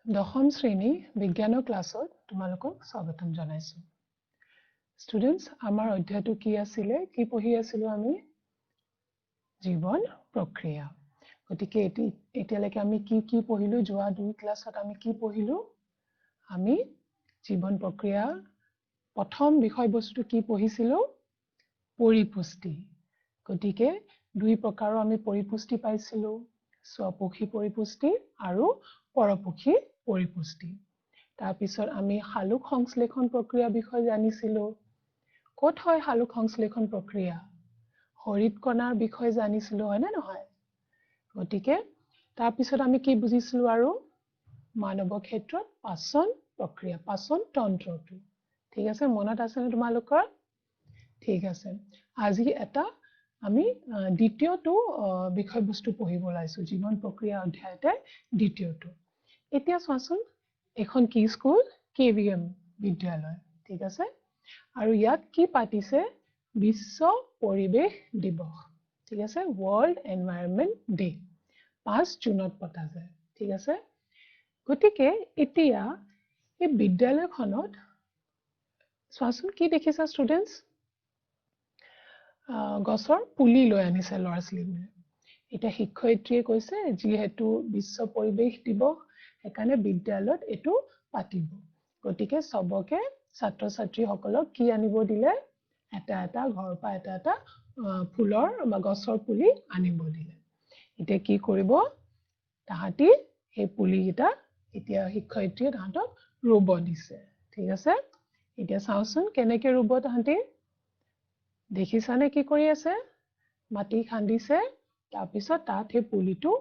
দশম শ্ৰেণী বিজ্ঞানৰ ক্লাছত তোমালোকক স্বাগতম জনাইছো ষ্টুডেন্টস আমাৰ অধ্যায়টো কি আছিল কি পঢ়ি আছিল আমি জীৱন প্ৰক্ৰিয়া গতিকে এতিয়ালৈকে আমি কি পঢ়িলো যোৱা দুই ক্লাছত আমি কি পঢ়িলো আমি জীৱন প্ৰক্ৰিয়া প্ৰথম বিষয়বস্তু কি পঢ়িছিলো পৰিপুষ্টি গতিকে দুই প্ৰকাৰৰ আমি পৰিপুষ্টি পাইছিলো স্বপক্ষী পৰিপুষ্টি আৰু পৰপক্ষী পৰিপুষ্টি তাৰ পিছত আমি হালুক সংশ্লেষণ প্ৰক্ৰিয়া বিষয় জানিছিলো ক'ত হয় হালুক সংশ্লেষণ প্ৰক্ৰিয়া হৰিত কণাৰ বিষয় জানিছিলো হয় না নহয় গতিকে তাৰ পিছত আমি কি বুজিছিলো আৰু মানৱ ক্ষেত্ৰত পাচন প্ৰক্ৰিয়া পাচন তন্ত্ৰটো ঠিক আছে মনত আছে নে তোমালোকৰ ঠিক আছে আজি এটা আমি দ্বিতীয়টো বিষয়বস্তু পঢ়িব লাইছো জীৱন প্ৰক্ৰিয়া অধ্যায়তে দ্বিতীয়টো এতিয়া চোৱাচোন এখন কি স্কুল কেভিএম বিদ্যালয় ঠিক আছে আৰু ইয়াত কি পাতিছে বিশ্ব পৰিৱেশ দিৱস ঠিক আছে ওয়াৰ্ল্ড এনভায়ৰনমেন্ট ডে 5 জুনত পতা যায় ঠিক আছে গতিকে এতিয়া এই বিদ্যালয়খনত চোৱাচোন কি দেখিছা ষ্টুডেন্টস গছৰ পুলি লৈ আনিছে ল'ৰা ছোৱালীবোৰে এটা শিক্ষয়িত্ৰীয়ে কৈছে যিহেতু বিশ্ব পৰিৱেশ দিৱস সেইকাৰণে বিদ্যালয়ত এটো পাতিব গতিকে সবকে ছাত্ৰ ছাত্ৰীসকলক কি আনিব দিলে এটা ঘৰৰ পৰা এটা ফুলৰ বা গছৰ পুলি আনিব দিলে এতিয়া কি কৰিব তাহাঁতি এই পুলিকেইটা এতিয়া শিক্ষয়িত্ৰীয়ে তাহাঁতক ৰুব দিছে ঠিক আছে এতিয়া চাওচোন কেনেকৈ ৰুব তাহাঁতি দেখিছানে কি কৰি আছে মাটি খান্দিছে তাৰ পিছত তাত এই পুলিটো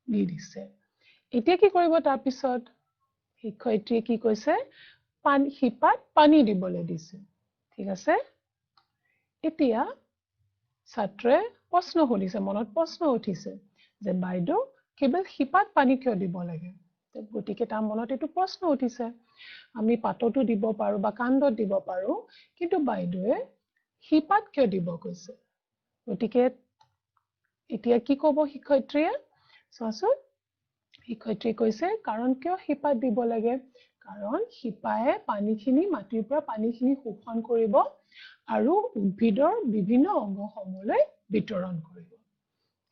দি দিছে এতিয়া কি কৰিব তাৰ পিছত শিক্ষয়িত্ৰীয়ে কি কৈছে শিপাত পানী দিবলৈ দিছে ঠিক আছে এতিয়া ছাত্ৰয়ে প্ৰশ্ন সুধিছে মনত প্ৰশ্ন উঠিছে যে বাইদেউ কেৱল শিপাত পানী কিয় দিব লাগে গতিকে তাৰ মনত এটো প্ৰশ্ন উঠিছে আমি পাতটো দিব পাৰো বা কাণ্ডত দিব পাৰো কিন্তু বাইদেৱে শিপাত কিয় দিব কৈছে গতিকে এতিয়া কি ক'ব শিক্ষয়িত্ৰীয়ে চোৱাচোন শিক্ষয়িত্ৰীয়ে কৈছে কাৰণ কিয় শিপাত দিব লাগে কাৰণ শিপায়ে পানীখিনি মাটিৰ পৰা পানীখিনি শোষণ কৰিব আৰু উদ্ভিদৰ বিভিন্ন অংগসমূহলৈ বিতৰণ কৰিব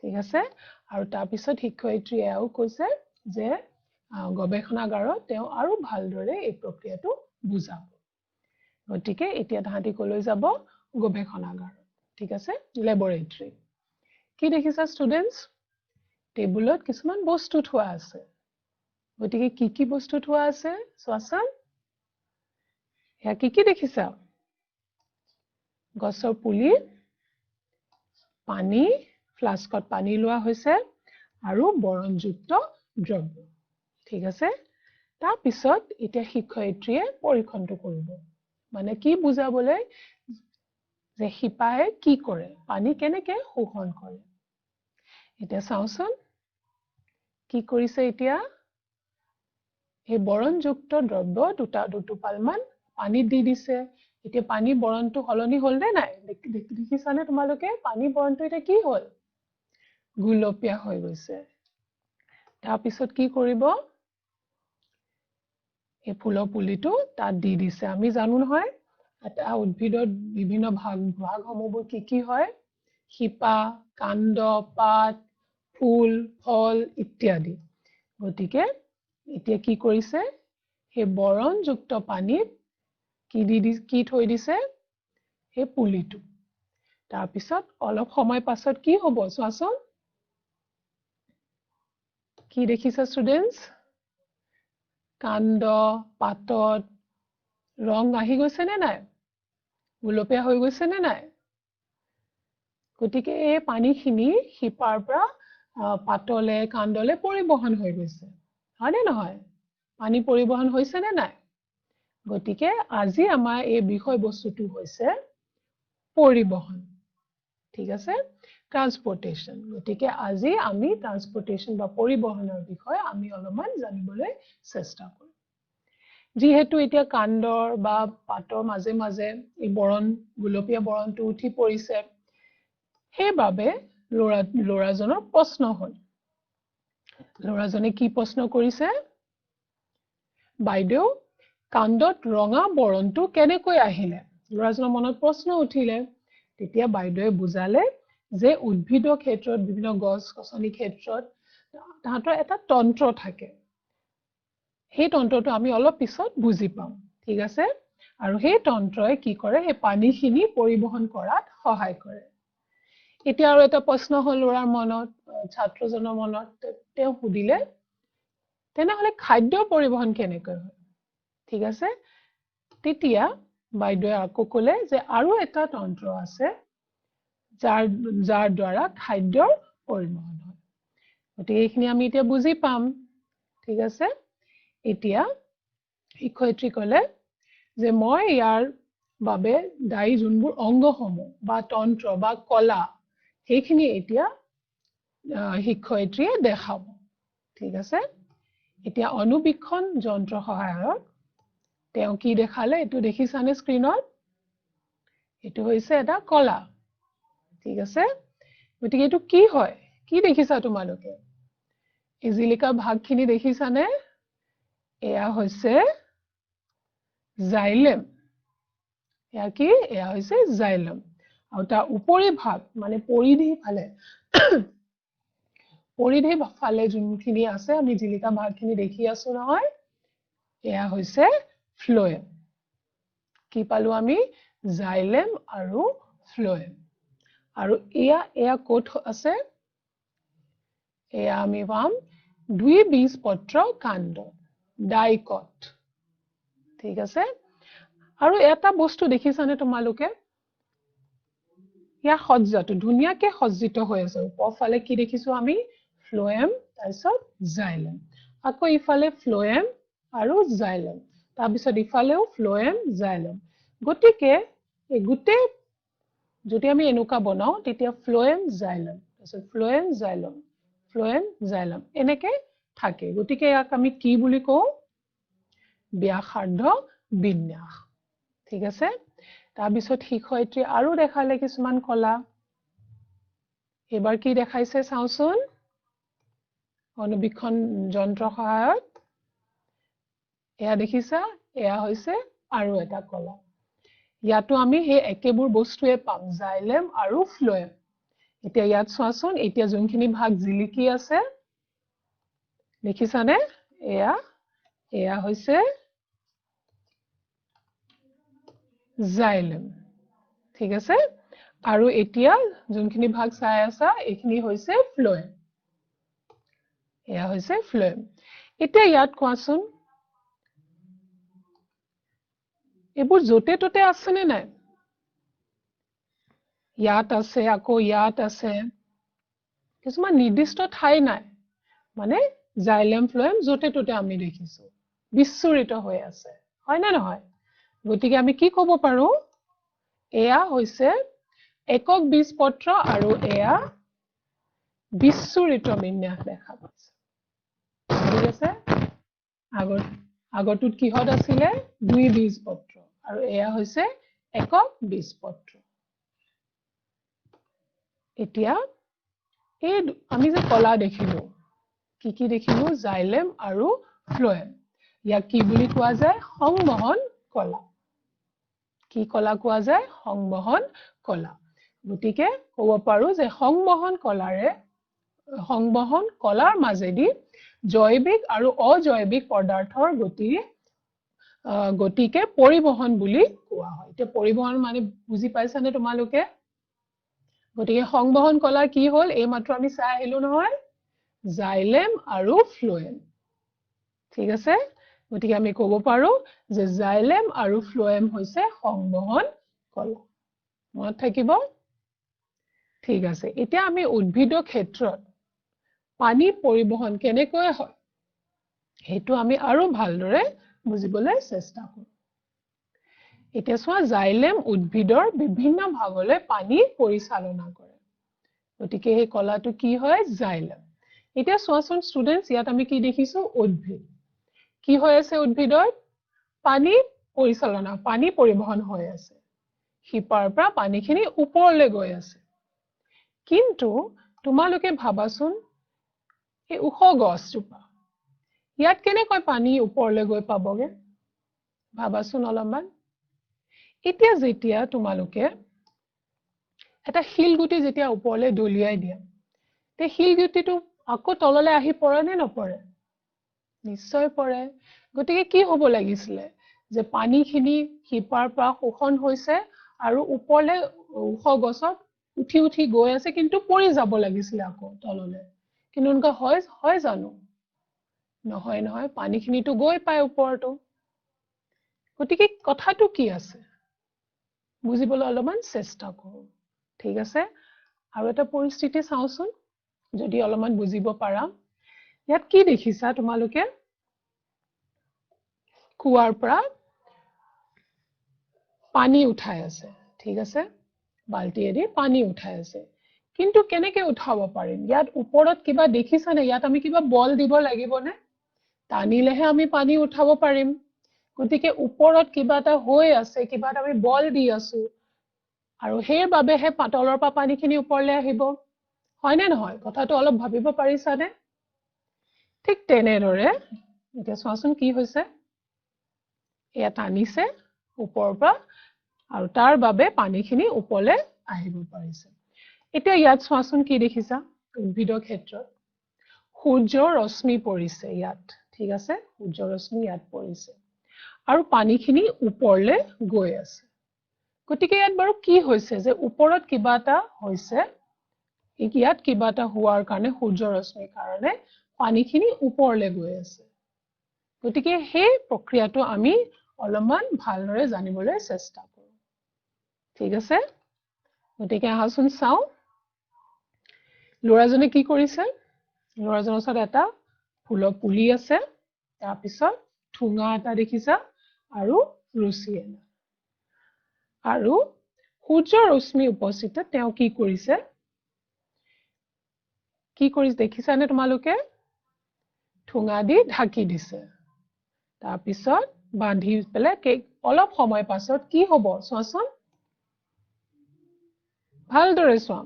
ঠিক আছে আৰু তাৰ পিছত শিক্ষয়িত্ৰীয়ে এও কৈছে যে গৱেষণাগাৰত তেওঁ আৰু ভালদৰে এই প্ৰক্ৰিয়াটো বুজাব গতিকে এতিয়া তাহাঁতি কলৈ যাব গৱেষণাগাৰত ঠিক আছে ল্যাবৰেটৰী কি দেখিছা ষ্টুডেন্টস টেবুলত কিছুমান বস্তু থোৱা আছে গতিকে কি বস্তু থোৱা আছে চোৱাচোন এয়া কি দেখিছা গছৰ পুলি পানী ফ্লাস্কত পানী লোৱা হৈছে আৰু বৰণযুক্ত দ্ৰব্য ঠিক আছে তাৰ পিছত এতিয়া শিক্ষয়িত্ৰীয়ে পৰীক্ষণটো কৰিব মানে কি বুজাবলৈ যে শিপায়ে কি কৰে পানী কেনেকৈ শোষণ কৰে এতিয়া চাওচোন কি কৰিছে এতিয়া এই বৰণযুক্ত দ্ৰব্য দুটোপালমান পানীত দি দিছে এতিয়া পানী বৰণটো হলনি হল নে নাই দেখিছানে তোমালোকে পানী বৰণটো এটা কি হল গুলপীয়া হৈ গৈছে তাৰ পিছত কি কৰিব এই ফুলৰ পুলিটো তাত দি দিছে আমি জানো নহয় এটা উদ্ভিদৰ বিভিন্ন ভাগসমূহবোৰ কি হয় শিপা কাণ্ড পাত ফুল ফল ইত্যাদি গতিকে এতিয়া কি কৰিছে সেই বৰণযুক্ত পানীত কি থৈ দিছে সেই পুলিটো তাৰ পিছত অলপ সময় পাছত কি হ'ব চোৱাচোন কি দেখিছা ষ্টুডেন্টস কাণ্ড পাতত ৰং আহি গৈছে নে নাই গুলপীয়া হৈ গৈছে নে নাই গতিকে এই পানীখিনি শিপাৰ পৰা পাতলে কাণ্ডলে পৰিবহন হৈ গৈছে হয়নে নহয় পানী পৰিবহন হৈছে নে নাই গতিকে আজি আমাৰ এই বিষয়বস্তুটো হৈছে পৰিবহন ঠিক আছে ট্ৰান্সপোৰ্টেশন গতিকে আজি আমি ট্ৰান্সপোৰ্টেশন বা পৰিবহনৰ বিষয়ে আমি অলপমান জানিবলৈ চেষ্টা কৰিম যিহেতু এতিয়া কাণ্ডৰ বা পাতৰ মাজে মাজে এই বৰণ গুলপীয়া বৰণটো উঠি পৰিছে সেইবাবে ল'ৰাজনৰ প্ৰশ্ন হ'ল ল'ৰাজনে কি প্ৰশ্ন কৰিছে বাইদেউ কাণ্ডত ৰঙা বৰণটো কেনেকৈ আহিলে ল'ৰাজনৰ মনত প্ৰশ্ন উঠিলে তেতিয়া বাইদেৱে বুজালে যে উদ্ভিদৰ ক্ষেত্ৰত বিভিন্ন গছ গছনি ক্ষেত্ৰত তাহাঁতৰ এটা তন্ত্ৰ থাকে সেই তন্ত্ৰটো আমি অলপ পিছত বুজি পাম ঠিক আছে আৰু সেই তন্ত্ৰই কি কৰে সেই পানীখিনি পৰিবহন কৰাত সহায় কৰে এতিয়া আৰু এটা প্ৰশ্ন হ'ল ল'ৰাৰ মনত ছাত্ৰজনৰ মনত তেওঁ সুধিলে তেনেহলে খাদ্য পৰিবহন কেনেকৈ হয় ঠিক আছে তেতিয়া বাইদেৱে আকৌ ক'লে যে আৰু এটা তন্ত্ৰ আছে যাৰ দ্বাৰা খাদ্যৰ পৰিবহন হয় গতিকে এইখিনি আমি এতিয়া বুজি পাম ঠিক আছে এতিয়া শিক্ষয়িত্ৰী ক'লে যে মই ইয়াৰ বাবে দায়ী যোনবোৰ অংগসমূহ বা তন্ত্ৰ বা কলা সেইখিনি এতিয়া শিক্ষয়িত্ৰীয়ে দেখাব ঠিক আছে এতিয়া অনুবীক্ষণ যন্ত্ৰ সহায়ত তেওঁ কি দেখালে এটো দেখিছানে স্ক্ৰিনত এটো হৈছে এটা কলা ঠিক আছে গতিকে এটো কি হয় কি দেখিছা তোমালোকে ইজিলিকা ভাগখিনি দেখিছানে এয়া হৈছে জাইলেম এয়া কি এয়া হৈছে জাইলেম আৰু তাৰ উপৰি ভাগ মানে পৰিধি ফালে যোনখিনি আছে আমি জিলিকা ভাগখিনি দেখি আছো নহয় এয়া হৈছে ফ্লোয়েম কি পালো আমি জাইলেম আৰু ফ্লোয়েম আৰু এয়া কোট আছে এয়া আমি পাম দ্বিবীজপত্ৰ কাণ্ড ডাইকট ঠিক আছে আৰু এটা বস্তু দেখিছানে তোমালোকে ইয়া সজ্জাটো ধুনিয়াকে সজ্জিত হৈ আছে ওপৰফালে কি দেখিছো আমি ফ্লোয়েম তাৰপিছত জাইলেম আকৌ ইফালে ফ্লোয়েম আৰু জাইলেম তাৰপিছত ইফালেও ফ্লোয়েম জাইলেম গতিকে এই গোটেই যদি আমি এনেকুৱা বনাও তেতিয়া ফ্লোয়েম জাইলেম তাৰপিছত ফ্লোয়েম জাইলেম এনেকে থাকে গতিকে ইয়াক আমি কি বুলি কওঁ ব্যাসাৰ্ধ বিন্যাস ঠিক আছে তাৰপিছত শিক্ষয়িত্ৰী আৰু দেখালে কিছুমান কলা এবাৰ কি দেখাইছে চাওচোন অনুবীক্ষণ যন্ত্ৰ সহায়ত এয়া দেখিছা এয়া হৈছে আৰু এটা কলা ইয়াতো আমি সেই একেবোৰ বস্তুৱে পাম জাইলেম আৰু ফ্লোয়েম এতিয়া ইয়াত চোৱাচোন এতিয়া যোনখিনি ভাগ জিলিকি আছে দেখিছানে এয়া হৈছে জাইলেম ঠিক আছে আৰু এতিয়া যোনখিনি ভাগ চাই আছা এইখিনি হৈছে ফ্লোয়েম এয়া হৈছে ফ্লোয়েম এতিয়া ইয়াত কোৱাচোন এবোৰ জতে ততে আছে নে নাই ইয়াত আছে আকৌ ইয়াত আছে কিছুমান নিৰ্দিষ্ট ঠাই নাই মানে জাইলেম ফ্লোয়েম জতে ততে আমি দেখিছো বিশ্বৰিত হৈ আছে হয় না নহয় গতিকে আমি কি ক'ব পাৰো এয়া হৈছে একক বীজপত্ৰ আৰু এয়া বিশ্বৰিত বিন্যাস দেখা পাইছে ঠিক আছে আগৰটোত কিহত আছিলে দ্বিবীজপত্ৰ আৰু এয়া হৈছে একক বীজপত্ৰ এতিয়া এই আমি যে কলা দেখিলো কি দেখিলো জাইলেম আৰু ফ্লোয়েম ইয়াক কি বুলি কোৱা যায় সংবহন কলা কি কলা কোৱা যায় সংবহন কলা গতিকে ক'ব পাৰো যে সংবহন কলাৰ মাজেদি জৈৱিক আৰু অজৈৱিক পদাৰ্থৰ গতিকে পৰিবহন বুলি কোৱা হয় এতিয়া পৰিবহন মানে বুজি পাইছানে তোমালোকে গতিকে সংবহন কলাৰ কি হ'ল এই মাত্ৰ আমি চাই আহিলো নহয় জাইলেম আৰু ফ্লোয়েম ঠিক আছে গতিকে আমি ক'ব পাৰো যে জাইলেম আৰু ফ্লোয়েম হৈছে সংবহন কলা মনত থাকিব ঠিক আছে এতিয়া আমি উদ্ভিদৰ ক্ষেত্ৰত পানী পৰিবহন কেনেকৈ হয় হেতু আমি আৰু ভালদৰে বুজিবলৈ চেষ্টা কৰো এতিয়া চোৱা জাইলেম উদ্ভিদৰ বিভিন্ন ভাগলৈ পানী পৰিচালনা কৰে গতিকে এই কলাটো কি হয় জাইলেম এতিয়া চোৱাচোন ষ্টুডেন্টস ইয়াত আমি কি দেখিছো উদ্ভিদ কি হৈ আছে উদ্ভিদৰ পানী পৰিবহন হৈ আছে শিপাৰ পৰা পানীখিনি ওপৰলৈ গৈ আছে কিন্তু তোমালোকে ভাবাচোন এই উখ গছজোপা ইয়াত কেনেকৈ পানী ওপৰলৈ গৈ পাবগে ভাবাচোন অলপমান এতিয়া যেতিয়া তোমালোকে এটা শিলগুটি যেতিয়া ওপৰলৈ দলিয়াই দিয়া তে শিলগুটিটো আকৌ তললৈ আহি পৰে নে নপৰে নিশ্চয় পৰে গতিকে কি হ'ব লাগিছিলে যে পানীখিনি হিপাৰ পৰা শোষণ হৈছে আৰু ওপৰলৈ উখ গছত উঠি উঠি গৈ আছে কিন্তু পৰি যাব লাগিছিলে আকৌ তললৈ কিন্তু এনেকুৱা হয় জানো নহয় নহয় পানীখিনিটো গৈ পায় ওপৰটো গতিকে কথাটো কি আছে বুজিবলৈ অলপমান চেষ্টা কৰোঁ ঠিক আছে আৰু এটা পৰিস্থিতি চাওঁচোন যদি অলপমান বুজিব পাৰা ইয়াত কি দেখিছা তোমালোকে কুৱাৰ পৰা পানী উঠাই আছে ঠিক আছে বালটিয়েদি পানী উঠাই আছে কিন্তু কেনেকৈ উঠাব পাৰিম ইয়াত ওপৰত কিবা দেখিছানে ইয়াত আমি কিবা বল দিব লাগিবনে টানিলেহে আমি পানী উঠাব পাৰিম গতিকে ওপৰত কিবা এটা হৈ আছে কিবা এটা আমি বল দি আছো আৰু সেইবাবেহে তলৰ পৰা পানীখিনি ওপৰলৈ আহিব হয়নে নহয় কথাটো অলপ ভাবিব পাৰিছানে ঠিক তেনেদৰে এতিয়া চোৱাচোন কি হৈছে এয়া টানিছে ওপৰৰ পৰা আৰু তাৰ বাবে পানীখিনি ওপৰলৈ আহিব পাৰিছে এতিয়া ইয়াত চোৱাচোন কি দেখিছা উদ্ভিদৰ ক্ষেত্ৰত সূৰ্যৰ ৰশ্মি পৰিছে ইয়াত ঠিক আছে সূৰ্যৰ ৰশ্মি ইয়াত পৰিছে আৰু পানীখিনি ওপৰলৈ গৈ আছে গতিকে ইয়াত বাৰু কি হৈছে যে ওপৰত কিবা এটা হৈছে ইয়াত কিবা এটা হোৱাৰ কাৰণে সূৰ্যৰ ৰশ্মিৰ কাৰণে পানীখিনি ওপৰলৈ গৈ আছে গতিকে সেই প্ৰক্ৰিয়াটো আমি অলপমান ভালদৰে জানিবলৈ চেষ্টা কৰোঁ ঠিক আছে গতিকে আহাচোন চাওঁ ল'ৰাজনে কি কৰিছে ল'ৰাজনৰ ওচৰত এটা ফুলৰ পুলি আছে তাৰপিছত ঠুঙা এটা দেখিছা আৰু ৰুচি এটা আৰু সূৰ্যৰ ৰশ্মি উপস্থিত তেওঁ কি কৰিছে দেখিছানে তোমালোকে ঠুঙা দি ঢাকি দিছে তাৰপিছত বান্ধি পেলাই অলপ সময় পাছত কি হ'ব চোৱাচোন ভালদৰে চোৱা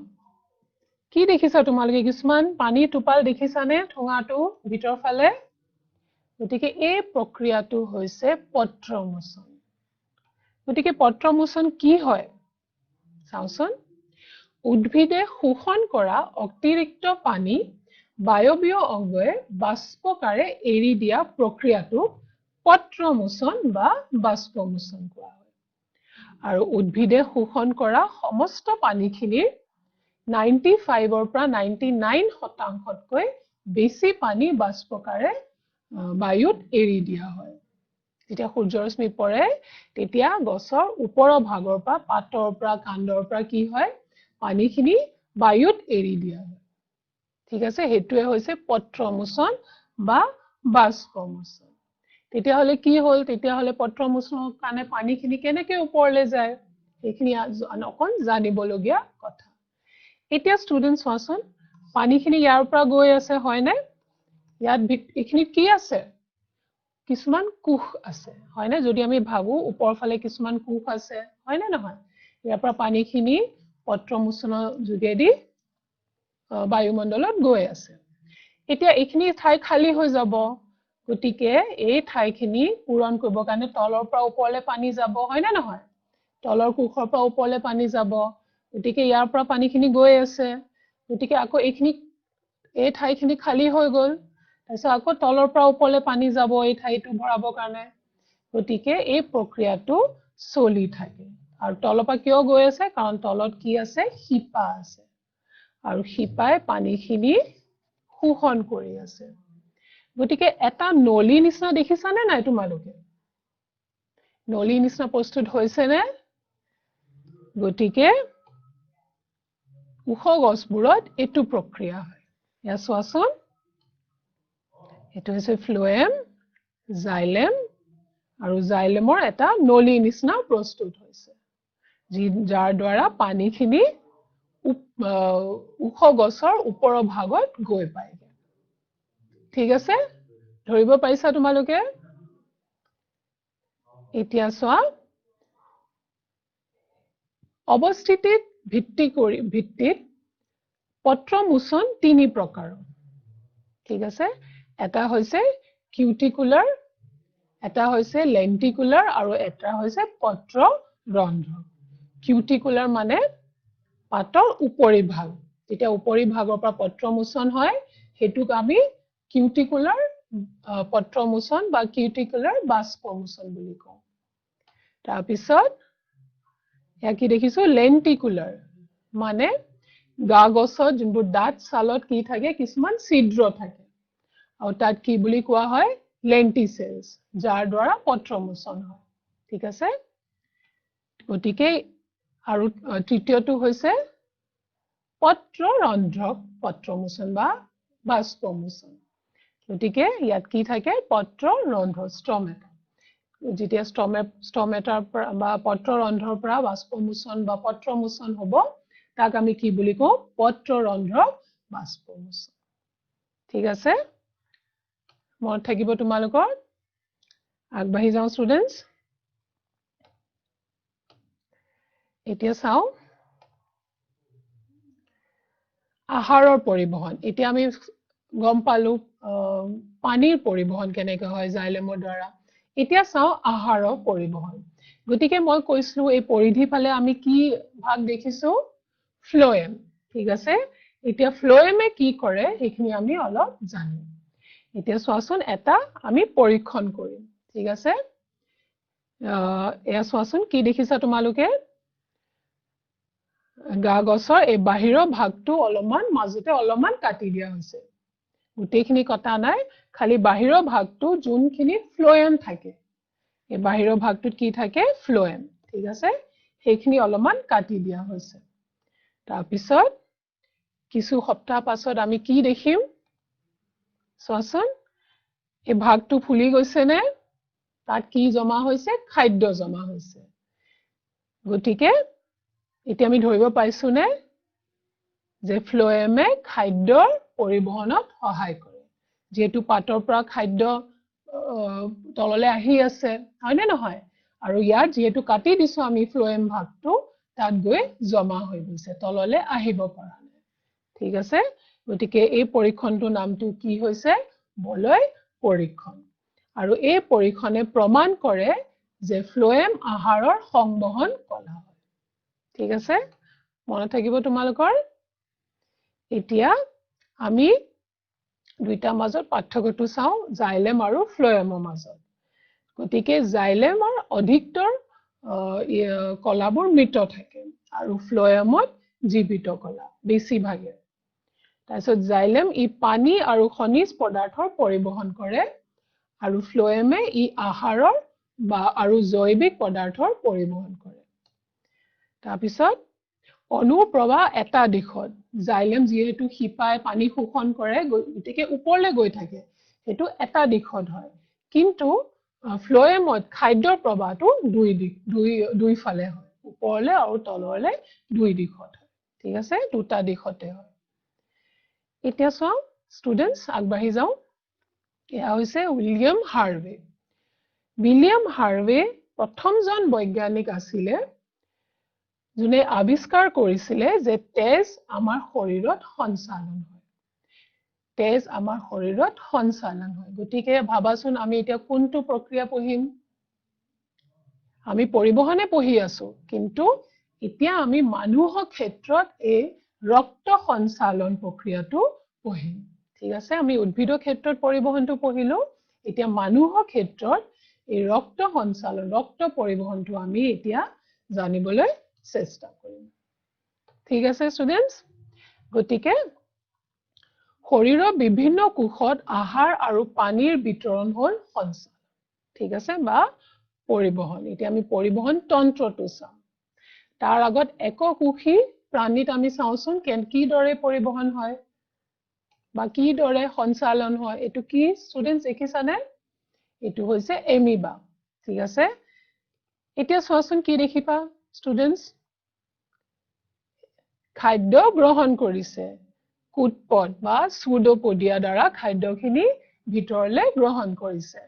কি দেখিছা তোমালোকে কিছুমান পানী টোপাল দেখিছানে ঠুঙাটো ভিতৰ ফালে গতিকে এই প্ৰক্ৰিয়াটো হৈছে পত্ৰমোচন গতিকে পত্ৰমোচন কি হয় চাওঁচোন উদ্ভিদে শোষণ কৰা অতিৰিক্ত পানী বায়বীয় অংগয়ে বাষ্পকাৰে এৰি দিয়া প্ৰক্ৰিয়াটো পত্ৰমোচন বা বাষ্পমোচন কোৱা হয় আৰু উদ্ভিদে শোষণ কৰা সমস্ত পানীখিনিৰ 95ৰ পৰা 99%তকৈ বেছি পানী বাষ্পকাৰে বায়ুত এৰি দিয়া হয় যেতিয়া সূৰ্যৰশ্মি পৰে তেতিয়া গছৰ ওপৰৰ ভাগৰ পৰা পাতৰ পৰা কাণ্ডৰ পৰা কি হয় পানীখিনি বায়ুত এৰি দিয়া হয় ঠিক আছে হেতুৱে হৈছে পত্ৰমোচন বা বাষ্পমোচন তেতিয়াহলে কি হ'ল তেতিয়াহলে পত্ৰমোচনৰ কাৰণে পানীখিনি কেনেকৈ ওপৰলৈ যায় এইখিনি অকণ জানিবলগীয়া কথা এতিয়া ষ্টুডেন্টছ চোৱাচোন পানীখিনি ইয়াৰ পৰা গৈ আছে হয়নে ইয়াত এইখিনিত কি আছে কিছুমান কোষ আছে হয়নে যদি আমি ভাবো ওপৰ ফালে কিছুমান কোষ আছে হয়নে নহয় ইয়াৰ পৰা পানীখিনি পত্ৰমোচনৰ যোগেদি বায়ুমণ্ডলত গৈ আছে এতিয়া এইখিনি ঠাই খালী হৈ যাব গতিকে এই ঠাইখিনি পূৰণ কৰিবৰ কাৰণে তলৰ পৰা ওপৰলৈ পানী যাব হয়নে নহয় তলৰ কোষৰ পৰা ওপৰলৈ পানী যাব গতিকে ইয়াৰ পৰা পানীখিনি গৈ আছে গতিকে আকৌ এই ঠাইখিনি খালী হৈ গ'ল তাৰপিছত আকৌ তলৰ পৰা ওপৰলৈ পানী যাব এই ঠাইটো ভৰাবৰ কাৰণে গতিকে এই প্ৰক্ৰিয়াটো চলি থাকে আৰু তলৰ পৰা কিয় গৈ আছে কাৰণ তলত কি আছে শিপা আছে আৰু শিপাই পানীখিনি শোষণ কৰি আছে গতিকে এটা নলী নিচিনা দেখিছানে নাই তোমালোকে নলী নিচিনা প্ৰস্তুত হৈছে নে গতিকে ওখ গছবোৰত এইটো প্ৰক্ৰিয়া হয় ইয়া চোৱাচোন এইটো হৈছে ফ্লোএম জাইলেম আৰু জাইলেমৰ এটা নলী নিচিনা প্ৰস্তুত হৈছে যাৰ দ্বাৰা পানীখিনি ওখ গছৰ ওপৰৰ ভাগত গৈ পায়গে ঠিক আছে ধৰিব পাৰিছা তোমালোকে এতিয়া চোৱা অৱস্থিতিত ভিত্তিত পত্ৰমোচন তিনি প্ৰকাৰৰ ঠিক আছে এটা হৈছে কিউটিকুলাৰ, এটা হৈছে লেন্টিকুলাৰ আৰু এটা হৈছে পত্ৰৰন্ধ্ৰ। কিউটিকুলাৰ মানে পাতৰ উপৰি ভাগ, যেতিয়া উপৰি ভাগৰ পৰা পত্ৰমোচন হয় হেতুক আমি কিউটিকুলাৰ পত্ৰমোচন বা কিউটিকুলাৰ বাষ্পমোচন বুলি কওঁ। তাৰ পিছত ইয়া কি দেখিছো লেন্টিকুলাৰ মানে গা গছত যোনবোৰ দাঁত ছালত কি থাকে কিছুমান ছিদ্ৰ থাকে আৰু তাত কি বুলি কোৱা হয় লেন্টিসেলস, যাৰ দ্বাৰা পত্ৰমোচন হয়। ঠিক আছে, গতিকে আৰু তৃতীয়টো হৈছে পত্ৰৰন্ধ্ৰক পত্ৰমোচন বা বাষ্পমোচন। গতিকে ইয়াত কি থাকে পত্ৰৰন্ধ্ৰ ষ্টমেটা, যেতিয়া ষ্টমেটাৰ পৰা বা পত্ৰৰন্ধ্ৰৰ পৰা বাষ্পমোচন বা পত্ৰমোচন হ'ব তাক আমি কি বুলি কওঁ পত্ৰৰন্ধ্ৰ বাষ্পমোচন। ঠিক আছে, মনত থাকিব তোমালোকৰ। আগবাঢ়ি যাওঁ ষ্টুডেন্টস। এতিয়া চাওঁ আহাৰৰ পৰিবহন। এতিয়া আমি গম পালো পানীৰ পৰিবহন কেনেকৈ হয় জাইলেমৰ দ্বাৰা। এতিয়া চাওঁ আহাৰৰ পৰিবহন। গতিকে মই কৈছিলো এই পৰিধি ফালে আমি কি ভাগ দেখিছো ফ্লোয়েম। ঠিক আছে, এতিয়া ফ্লোয়েমে কি কৰে সেইখিনি আমি অলপ জানিম। এতিয়া চোৱাচোন এটা আমি পৰীক্ষণ কৰিম। ঠিক আছে, এয়া চোৱাচোন কি দেখিছা তোমালোকে গা গছৰ এই বাহিৰৰ ভাগটো অলপমান মাজতে অলপমান কাটি দিয়া হৈছে, গোটেইখিনি কটা নাই, খালি বাহিৰৰ ভাগটো যোনখিনি ফ্লোয়েম থাকে এই বাহিৰৰ ভাগটোত কি থাকে ফ্লোয়েম। ঠিক আছে, সেইখিনি অলপমান কাটি দিয়া হৈছে। তাৰপিছত কিছু সপ্তাহ পাছত আমি কি দেখিম চোৱাচোন, এই ভাগটো ফুলি গৈছে নে, তাত কি জমা হৈছে খাদ্য জমা হৈছে। গতিকে এতিয়া আমি ধৰিব পাইছো নে যে ফ্লোয়েমে খাদ্যৰ পৰিবহনত সহায় কৰে, যেহেতু পাতৰ পৰা খাদ্য তললৈ আহি আছে হয় নে নহয়, আৰু ইয়াত যেহেতু কাটি দিছো আমি ফ্লোয়েম ভাগটো তাত গৈ জমা হৈ গৈছে, তললৈ আহিব পৰা নাই। ঠিক আছে, গতিকে এই পৰীক্ষণটোৰ নামটো কি হৈছে বলয় পৰীক্ষণ, আৰু এই পৰীক্ষণে প্ৰমাণ কৰে যে ফ্লোয়েম আহাৰৰ সংবহন কলা হয়। ঠিক আছে, মনত থাকিব তোমালোকৰ। এতিয়া আমি দুইটাৰ মাজত পাৰ্থক্যটো চাওঁ জাইলেম আৰু ফ্লোয়েমৰ মাজত। গতিকে জাইলেমৰ অধিকতৰ কলাবোৰ মৃত থাকে আৰু ফ্লোয়েমত জীৱিত কলা বেছিভাগে। তাৰপিছত জাইলেম ই পানী আৰু খনিজ পদাৰ্থৰ পৰিবহন কৰে আৰু ফ্লোয়েমে ই আহাৰৰ বা আৰু জৈৱিক পদাৰ্থৰ পৰিবহন কৰে। তাৰপিছত অনুপ্ৰবাহ এটা দিশত, জাইলেম যিহেতু শিপাই পানী শোষণ কৰে গতিকে ওপৰলৈ গৈ থাকে, সেইটো এটা দিশত হয়, কিন্তু ফ্লোয়েমত খাদ্যৰ প্ৰবাহটো দুই ফালে হয়, ওপৰলৈ আৰু তললৈ দুই দিশত হয়। ঠিক আছে, দুটা দিশতে হয়। এতিয়া চাওঁ ষ্টুডেন্টস, আগবাঢ়ি যাওঁ। এয়া হৈছে উইলিয়াম হাৰ্ভে। উইলিয়াম হাৰ্ভে প্ৰথমজন বৈজ্ঞানিক আছিলে যোনে আৱিষ্কাৰ কৰিছিলে যে তেজ আমাৰ শৰীৰত সঞ্চালন হয়। তেজ আমাৰ শৰীৰত সঞ্চালন হয়। গতিকে ভাবাচোন আমি এতিয়া কোনটো প্ৰক্ৰিয়া পঢ়িম, আমি পৰিবহনে পঢ়ি আছো, কিন্তু এতিয়া আমি মানুহৰ ক্ষেত্ৰত এই ৰক্ত সঞ্চালন প্ৰক্ৰিয়াটো পঢ়িম। ঠিক আছে, আমি উদ্ভিদৰ ক্ষেত্ৰত পৰিবহনটো পঢ়িলো, এতিয়া মানুহৰ ক্ষেত্ৰত এই ৰক্ত সঞ্চালন ৰক্ত পৰিবহনটো আমি এতিয়া জানিবলৈ চেষ্টা কৰিম। ঠিক আছে ষ্টুডেন্টস, গতিকে শৰীৰৰ বিভিন্ন কোষত আহাৰ আৰু পানীৰ বিতৰণ হ'ল সঞ্চালন। ঠিক আছে, বা পৰিবহন। এতিয়া আমি পৰিবহন তন্ত্ৰটো চাম। তাৰ আগত এককোষী প্ৰাণীত আমি চাওঁচোন কিদৰে পৰিবহন হয় বা কিদৰে সঞ্চালন হয়। এইটো কি ষ্টুডেন্টস দেখিছানে, এইটো হৈছে এমিবা। ঠিক আছে, এতিয়া চোৱাচোন কি দেখিবা ষ্টুডেন্টস, খাদ্য গ্ৰহণ কৰিছে, কুটপদ বা সুডোপডিয়া দ্বাৰা খাদ্যখিনি ভিতৰলৈ গ্ৰহণ কৰিছে।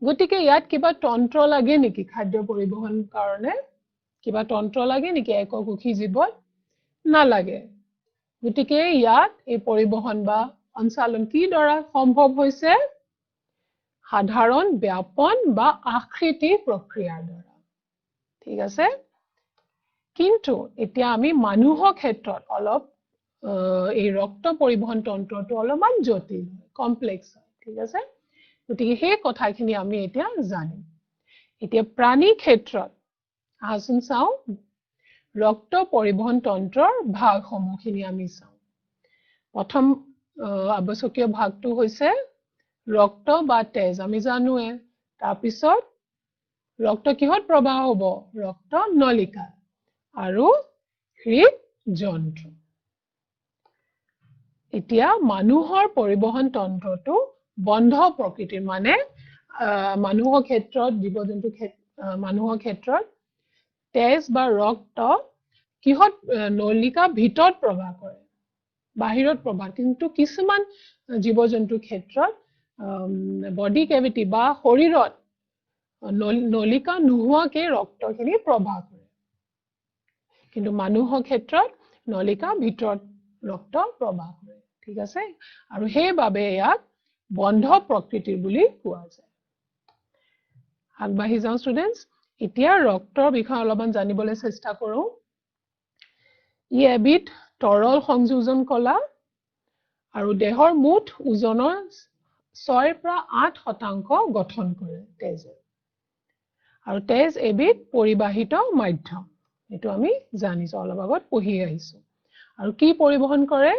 গতিকে ইয়াত কিবা তন্ত্ৰ লাগে নেকি খাদ্য পৰিবহন কাৰণে, কিবা তন্ত্ৰ লাগে নেকি এককোষী জীৱত? নালাগে। গতিকে ইয়াত এই পৰিবহন বা সঞ্চালন কি দ্বাৰা সম্ভৱ হৈছে? সাধাৰণ ব্যাপন বা আকৃতি প্ৰক্ৰিয়াৰ দ্বাৰা ঠিক আছে কিন্তু এতিয়া আমি মানুহৰ ক্ষেত্ৰত অলপ এই ৰক্ত পৰিবহন তন্ত্ৰটো অলপমান জটিল কমপ্লেক্স ঠিক আছে গতিকে সেই কথাখিনি আমি এতিয়া জানিম এতিয়া প্ৰাণী ক্ষেত্ৰত আহচোন চাও ৰক্ত পৰিবহন তন্ত্ৰৰ ভাগসমূহখিনি আমি চাও প্ৰথম আৱশ্যকীয় ভাগটো হৈছে ৰক্ত বা তেজ আমি জানোৱে তাৰ পিছত ৰক্ত কিহত প্ৰবাহ হ'ব ৰক্ত নলিকা আৰু হৃদ যন্ত্ৰ এতিয়া মানুহৰ পৰিবহন তন্ত্ৰটো বন্ধ প্ৰকৃতিৰ মানে মানুহৰ ক্ষেত্ৰত জীৱ-জন্তু মানুহৰ ক্ষেত্ৰত তেজ বা ৰক্ত কিহত নলিকা ভিতৰত প্ৰবাহ কৰে বাহিৰত প্ৰবাহ কিন্তু কিছুমান জীৱ-জন্তুৰ ক্ষেত্ৰত বডি কেভিটি বা শৰীৰত নলিকা নোহোৱাকে ৰক্তখিনি প্ৰবাহ কৰে কিন্তু মানুহৰ ক্ষেত্ৰত নলিকা ভিতৰত ৰক্ত প্ৰবাহ কৰে ঠিক আছে আৰু সেইবাবে ইয়াক বন্ধ প্ৰকৃতিৰ বুলি কোৱা যায় আগবাঢ়ি যাওঁ ষ্টুডেন্টস এতিয়া ৰক্তৰ বিষয়ে অলপমান জানিবলৈ চেষ্টা কৰোঁ ই এবিধ তৰল সংযোজন কলা আৰু দেহৰ মুঠ ওজনৰ 6 পৰা 8% গঠন কৰে তেজে আৰু তেজ এবিধ পৰিবাহিত মাধ্যম এটো আমি জানিছো অলপ আগত পঢ়ি আহিছো আৰু কি পৰিবহন কৰে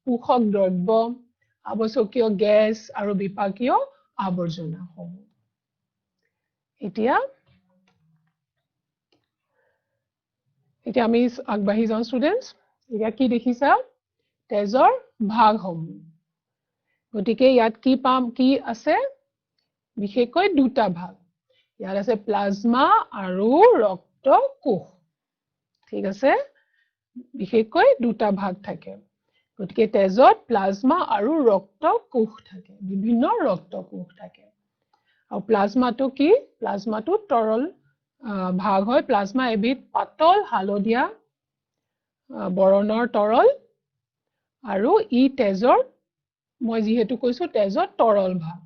পোষক দ্ৰব্য আৱশ্যকীয় গেছ আৰু বিপাকীয় আৱৰ্জনা সমূহ এতিয়া আমি আগবাঢ়ি যাওঁ ষ্টুডেন্টস এতিয়া কি দেখিছা তেজৰ ভাগসমূহ গতিকে ইয়াত কি আছে বিশেষকৈ দুটা ভাগ ইয়াত আছে প্লাজমা আৰু ৰক্ত কোষ ঠিক আছে বিশেষকৈ দুটা ভাগ থাকে গতিকে তেজত প্লাজমা আৰু ৰক্ত কোষ থাকে বিভিন্ন ৰক্ত কোষ থাকে আৰু প্লাজমাটো কি প্লাজমাটো তৰল ভাগ হয় প্লাজমা এবিধ পাতল হালধীয়া বৰণৰ তৰল আৰু ই তেজৰ মই যিহেতু কৈছো তেজৰ তৰল ভাগ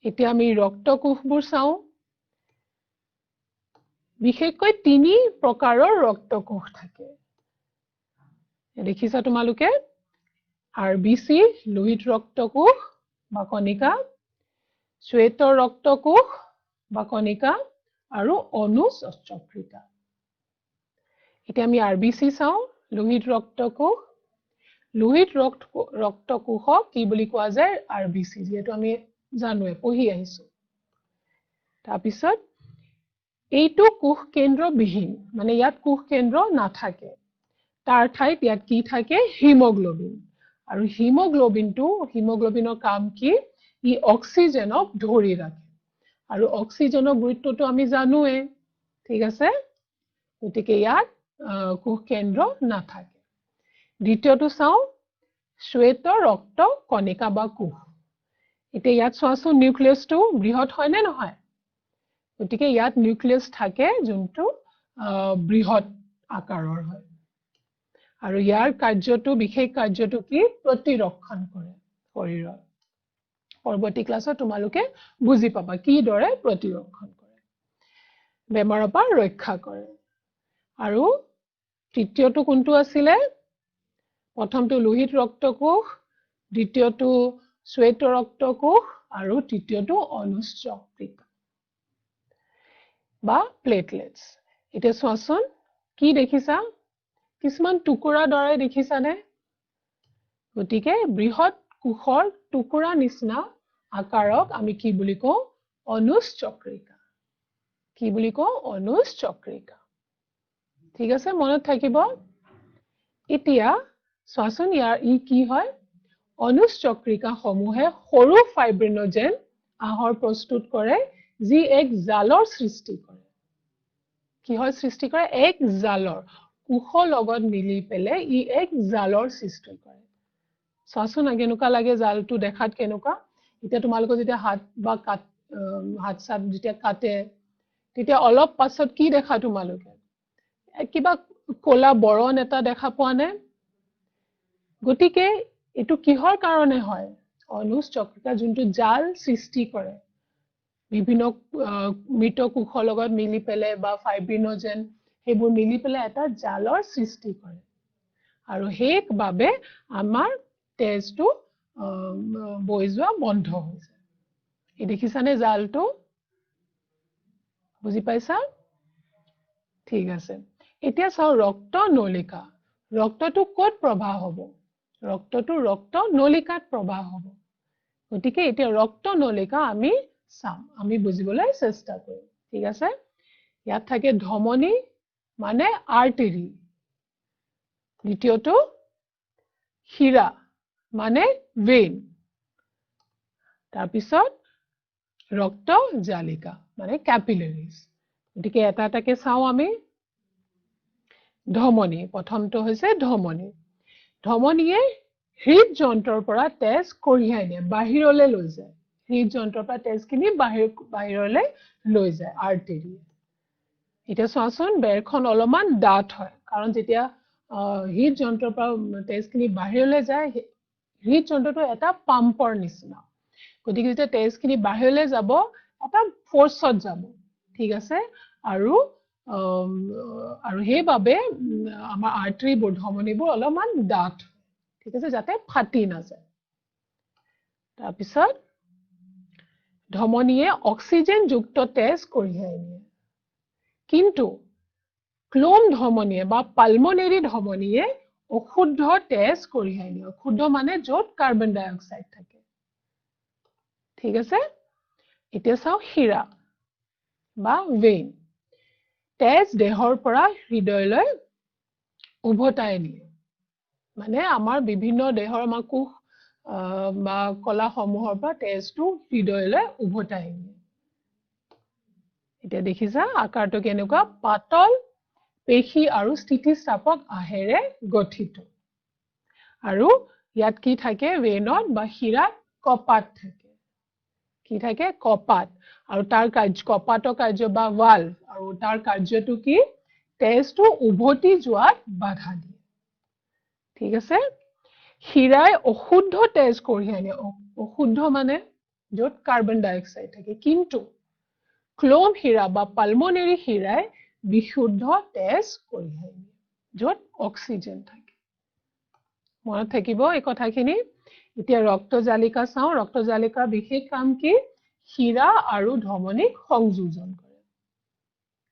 এতিয়া আমি ৰক্ত কোষবোৰ চাও বিশেষকৈ 3 প্ৰকাৰৰ ৰক্ত কোষ থাকে দেখিছা তোমালোকে আৰবিসি লোহিত ৰক্ত কোষ বা কণিকা শ্বেত ৰক্ত কোষ বা কণিকা আৰু অনুচক্ৰিকা এতিয়া আমি আৰবিসি চাও লোহিত ৰক্ত কোষ লোহিত ৰক্ত কোষক কি বুলি কোৱা যায় আৰবিসি যেটো আমি জানোৱে পঢ়ি আহিছো তাৰ পিছত এইটো কোষ কেন্দ্ৰ বিহীন মানে ইয়াত কোষ কেন্দ্ৰ নাথাকে তাৰ ঠাইত ইয়াত কি থাকে হিমোগ্লোবিন আৰু হিমোগ্লোবিনৰ কাম কি ই অক্সিজেনক ধৰি ৰাখে আৰু অক্সিজেনৰ গুৰুত্বটো আমি জানোৱে ঠিক আছে গতিকে ইয়াত কোষ কেন্দ্ৰ নাথাকে দ্বিতীয়টো চাও শ্বেত ৰক্ত কণিকা বা কোষ এতিয়া ইয়াত চোৱাচোন নিউক্লিয়াছটো বৃহৎ হয় নে নহয় গতিকে ইয়াত নিউক্লিয়াছ থাকে যোনটো বৃহৎ আকাৰৰ হয় আৰু ইয়াৰ কাৰ্যটো বিশেষ কাৰ্যটো কি প্ৰতিৰক্ষণ কৰে শৰীৰৰ পৰৱৰ্তী ক্লাছত তোমালোকে বুজি পাবা কি দৰে প্ৰতিৰক্ষণ কৰে বেমাৰৰ পৰা ৰক্ষা কৰে আৰু তৃতীয়টো কোনটো আছিলে প্ৰথমটো লোহিত ৰক্ত কোষ দ্বিতীয়টো শ্বেত ৰক্ত কোষ আৰু তৃতীয়টো অনুচক্ৰিকা বা প্লেটলেটস এতিয়া চোৱাচোন কি দেখিছা কিছুমান টুকুৰা দৰে দেখিছানে গতিকে বৃহৎ কোষৰ টুকুৰা নিচিনা আকাৰক আমি কি বুলি কওঁ অনুচক্ৰিকা কি বুলি কওঁ অনুচক্ৰিকা ঠিক আছে মনত থাকিব এতিয়া চোৱাচোন ই কি হয় অনুচক্ৰিকা সমূহে সৰু ফাইব্ৰিনোজেন আহৰ প্ৰস্তুত কৰে যি এক জালৰ সৃষ্টি কৰে কি হয় সৃষ্টি কৰে এক জালৰ কোষৰ লগত মিলি পেলে ই এক জালৰ সৃষ্টি কৰে চোৱাচোন কেনেকুৱা লাগে জালটো দেখাত কেনেকুৱা এতিয়া তোমালোকৰ যেতিয়া হাত সাত যেতিয়া কাটে তেতিয়া অলপ পাছত কি দেখা তোমালোকে কিবা কোলা বৰণ এটা দেখা পোৱা নে গতিকে এটো কিহৰ কাৰণে হয় অনুজ চক্ৰিকা যোনটো জাল সৃষ্টি কৰে বিভিন্ন মৃত কোষৰ লগত মিলি পেলে বা ফাইব্ৰিনোজেন সেইবোৰ মিলি পেলে এটা জালৰ সৃষ্টি কৰে আৰু সেইবাবে আমাৰ তেজটো বৈ যোৱা বন্ধ হৈ যায় এই দেখিছানে জালটো বুজি পাইছা ঠিক আছে এতিয়া চাও ৰক্ত নলিকা ৰক্তটো ক'ত প্ৰবাহ হ'ব ৰক্তটো ৰক্ত নলিকাত প্ৰবাহ হ'ব গতিকে এতিয়া ৰক্ত নলিকা আমি চাম আমি বুজিবলৈ চেষ্টা কৰিম ঠিক আছে ইয়াত থাকে ধমনী মানে আৰ্টাৰি দ্বিতীয়টো শিৰা মানে ভেইন তাৰপিছত ৰক্ত জালিকা মানে ক্যাপিলাৰিজ গতিকে এটা এটাকে চাও আমি ধমনী প্ৰথমটো হৈছে ধমনী ধমনীয়ে হৃদযন্ত্ৰৰ পৰা তেজ কঢ়িয়াই নিয়ে বাহিৰলৈ লৈ যায় হৃদযন্ত্ৰৰ পৰা তেজখিনি বাহিৰলৈ লৈ যায় আৰ্টাৰি এটা চোৱাচোন বেৰখন অলপমান ডাঠ হয় কাৰণ যেতিয়া হৃদযন্ত্ৰৰ পৰা তেজখিনি বাহিৰলৈ যায় হৃদযন্ত্ৰটো এটা পাম্পৰ নিচিনা গতিকে যেতিয়া তেজখিনি বাহিৰলৈ যাব এটা ফোৰ্সত যাব ঠিক আছে আৰু সেইবাবে আমাৰ আৰ্টাৰিবোৰ ধমনীবোৰ অলপমান ডাঠ ঠিক আছে যাতে ফাটি নাযায় তাৰপিছত ধমনীয়ে অক্সিজেন যুক্ত তেজ কঢ়িয়াই নিয়ে কিন্তু ক্লোম ধমনীয়ে বা পালমোনাৰী ধমনীয়ে অশুদ্ধ তেজ কঢ়িয়াই নিয়ে অশুদ্ধ মানে য'ত কাৰ্বন ডাই অক্সাইড থাকে ঠিক আছে এতিয়া চাও শিৰা বা ভেইন তেজ দেহৰ পৰা হৃদয়লৈ উভতাই নিয়ে মানে আমাৰ বিভিন্ন দেহৰ আমাৰ কোষ বা কলাসমূহৰ পৰা তেজটো হৃদয়লৈ উভতাই নিয়ে এতিয়া দেখিছা আকাৰটো কেনেকুৱা পাতল পেশী আৰু স্থিতিস্থাপক আহেৰে গঠিত আৰু ইয়াত কি থাকে ভেইনত বা শিৰাত কপাট থাকে কি থাকে কপাট আৰু তাৰ কপাটৰ কাৰ্য বা ভাল্ভ আৰু তাৰ কাৰ্যটো কি তেজটো উভতি যোৱাত বাধা দিয়ে ঠিক আছে শিৰাই অশুদ্ধ তেজ কঢ়িয়াই নিয়ে অশুদ্ধ মানে য'ত কাৰ্বন ডাই অক্সাইড থাকে কিন্তু ক্লোম শিৰা বা পালমোনাৰী শিৰাই বিশুদ্ধ তেজ কঢ়িয়াই নিয়ে য'ত অক্সিজেন থাকে মনত থাকিব এই কথাখিনি এতিয়া ৰক্তজালিকা চাও ৰক্তজালিকাৰ বিশেষ কাম কি শিৰা আৰু ধমনীক সংযোজন কৰে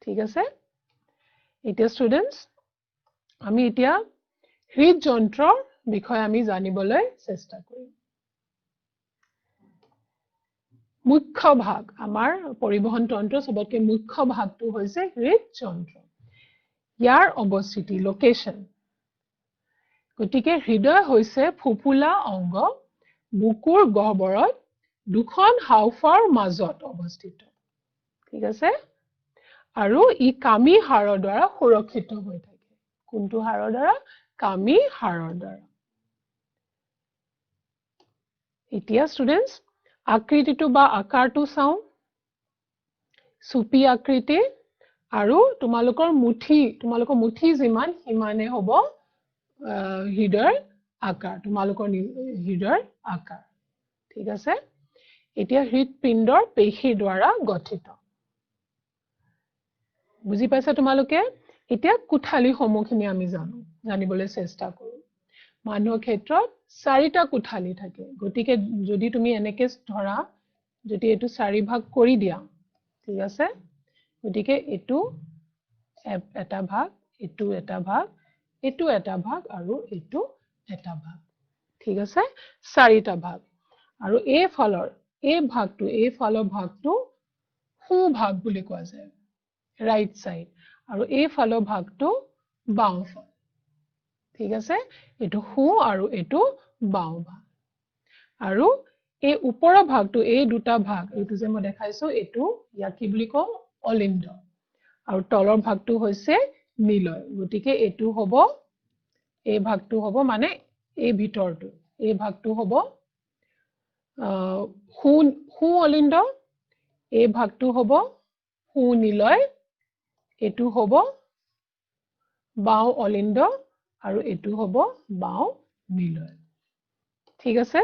ঠিক আছে এতিয়া ষ্টুডেন্টস আমি এতিয়া হৃদযন্ত্ৰৰ বিষয়ে আমি জানিবলৈ চেষ্টা কৰিম মুখ্য ভাগ আমাৰ পৰিবহন তন্ত্ৰ সবতকৈ মুখ্য ভাগটো হৈছে হৃদযন্ত্ৰ ইয়াৰ অৱস্থিতি লোকেশন গতিকে হৃদয় হৈছে ফুফুলা অংগ বুকুৰ গহ্বৰত দুখন হাওফাওৰ মাজত অৱস্থিত ঠিক আছে আৰু ই কামি হাড়ৰ দ্বাৰা সুৰক্ষিত হৈ থাকে কোনটো হাড়ৰ দ্বাৰা কামি হাড়ৰ দ্বাৰা এতিয়া ষ্টুডেন্টস আকৃতিটো বা আকাৰটো চাও সুপি আকৃতি আৰু তোমালোকৰ মুঠি যিমান সিমানে হ'ব হৃদয়ৰ আকাৰ তোমালোকৰ হৃদয়ৰ আকাৰ ঠিক আছে এতিয়া হৃদপিণ্ডৰ পেশীৰ দ্বাৰা গঠিত বুজি পাইছা তোমালোকে এতিয়া কোঠালি সমূহখিনি আমি জানিবলৈ চেষ্টা কৰো মানুহৰ ক্ষেত্ৰত 4টা কোঠালি থাকে গতিকে যদি তুমি এনেকে ধৰা যদি এটো 4 ভাগ কৰি দিয়া ঠিক আছে গতিকে এটো এটা ভাগ এটো এটা ভাগ এটো এটা ভাগ আৰু এটো এটা ভাগ ঠিক আছে 4টা ভাগ আৰু এই ফালৰ ভাগটো সু ভাগ বুলি কোৱা যায় ৰাইট সাইড আৰু এই ফালৰ ভাগটো বাওঁ ফাল ঠিক আছে এটো সু আৰু এটো বাওঁ ভাগ আৰু এই ওপৰৰ ভাগটো এই দুটা ভাগ এটো যে মই দেখাইছো এটো ইয়াক কি বুলি কওঁ অলিন্দ আৰু তলৰ ভাগটো হৈছে নিলয় গতিকে এটো হ'ব এই ভাগটো হ'ব মানে এই ভিতৰটো এই ভাগটো হ'ব সু অলিন্দ এই ভাগটো হ'ব সু নিলয় এটো হ'ব বাওঁ অলিন্দ আৰু এটো হ'ব বাওঁ নিলয় ঠিক আছে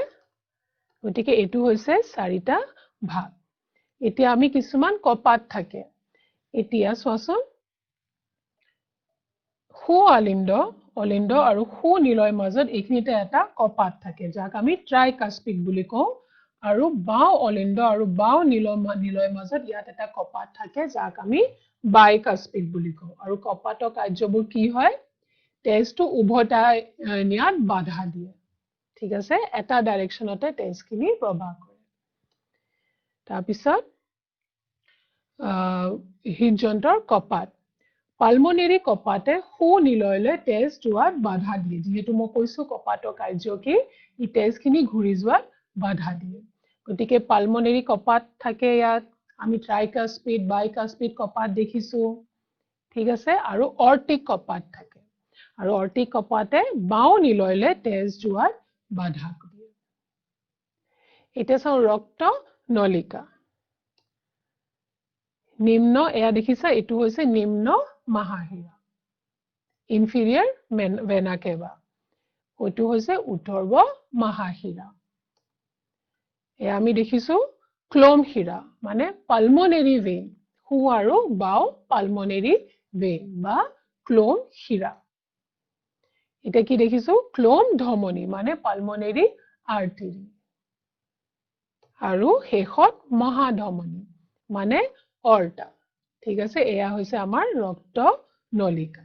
গতিকে এটো হৈছে চাৰিটা ভাগ এতিয়া আমি কিছুমান কপাত থাকে এতিয়া চোৱাচোন সু অলিন্দ আৰু সু নিলয়ৰ মাজত এইখিনিতে এটা কপাত থাকে যাক আমি ট্ৰাইকাস্পিড বুলি কওঁ আৰু বাও অলিন্দ আৰু বাও নিলয়ৰ মাজত ইয়াত এটা কপাত থাকে যাক আমি বাইকাস্পিড বুলি কওঁ আৰু কপাতৰ কাৰ্যবোৰ কি হয় তেজটো উভতাই নিয়াত বাধা দিয়ে ঠিক আছে এটা ডাইৰেকশনতে তেজখিনি প্ৰবাহ কৰে তাৰপিছত হৃদযন্ত্ৰৰ কপাত পালমোনাৰী কপাতে সু নিলয়লৈ তেজ যোৱাত বাধা দিয়ে যেহেতু মই কৈছো কপাতৰ কাৰ্য কি ই তেজখিনি ঘূৰি যোৱাত বাধা দিয়ে গতিকে পালমোনাৰী কপাত থাকে ইয়াত আমি ট্ৰাইকাস্পিড বাইকাস্পিড কপাত দেখিছো ঠিক আছে আৰু অৰ্টিক কপাত থাকে আৰু অৰ্টিক কপাতে বাও নিলয়লৈ তেজ যোৱাত বাধা দিয়ে এটা চাও ৰক্ত নলিকা নিম্ন এয়া দেখিছা এটো হৈছে নিম্ন মহাশিৰা ইনফিৰিয়ৰ ভেনা কেভা ওটো হৈছে উত্তৰব মহাশিৰা এয়া আমি দেখিছো ক্লোম শিৰা মানে পালমোনাৰী ভেইন সু আৰু বাও পালমোনাৰী ভেইন বা ক্লোম শিৰা এটা কি দেখিছো ক্লোম ধমনী মানে পালমোনাৰী আৰ্টাৰী আৰু শেষত মহাধমনী মানে অৰ্টা ঠিক আছে এয়া হৈছে আমাৰ ৰক্ত নলিকা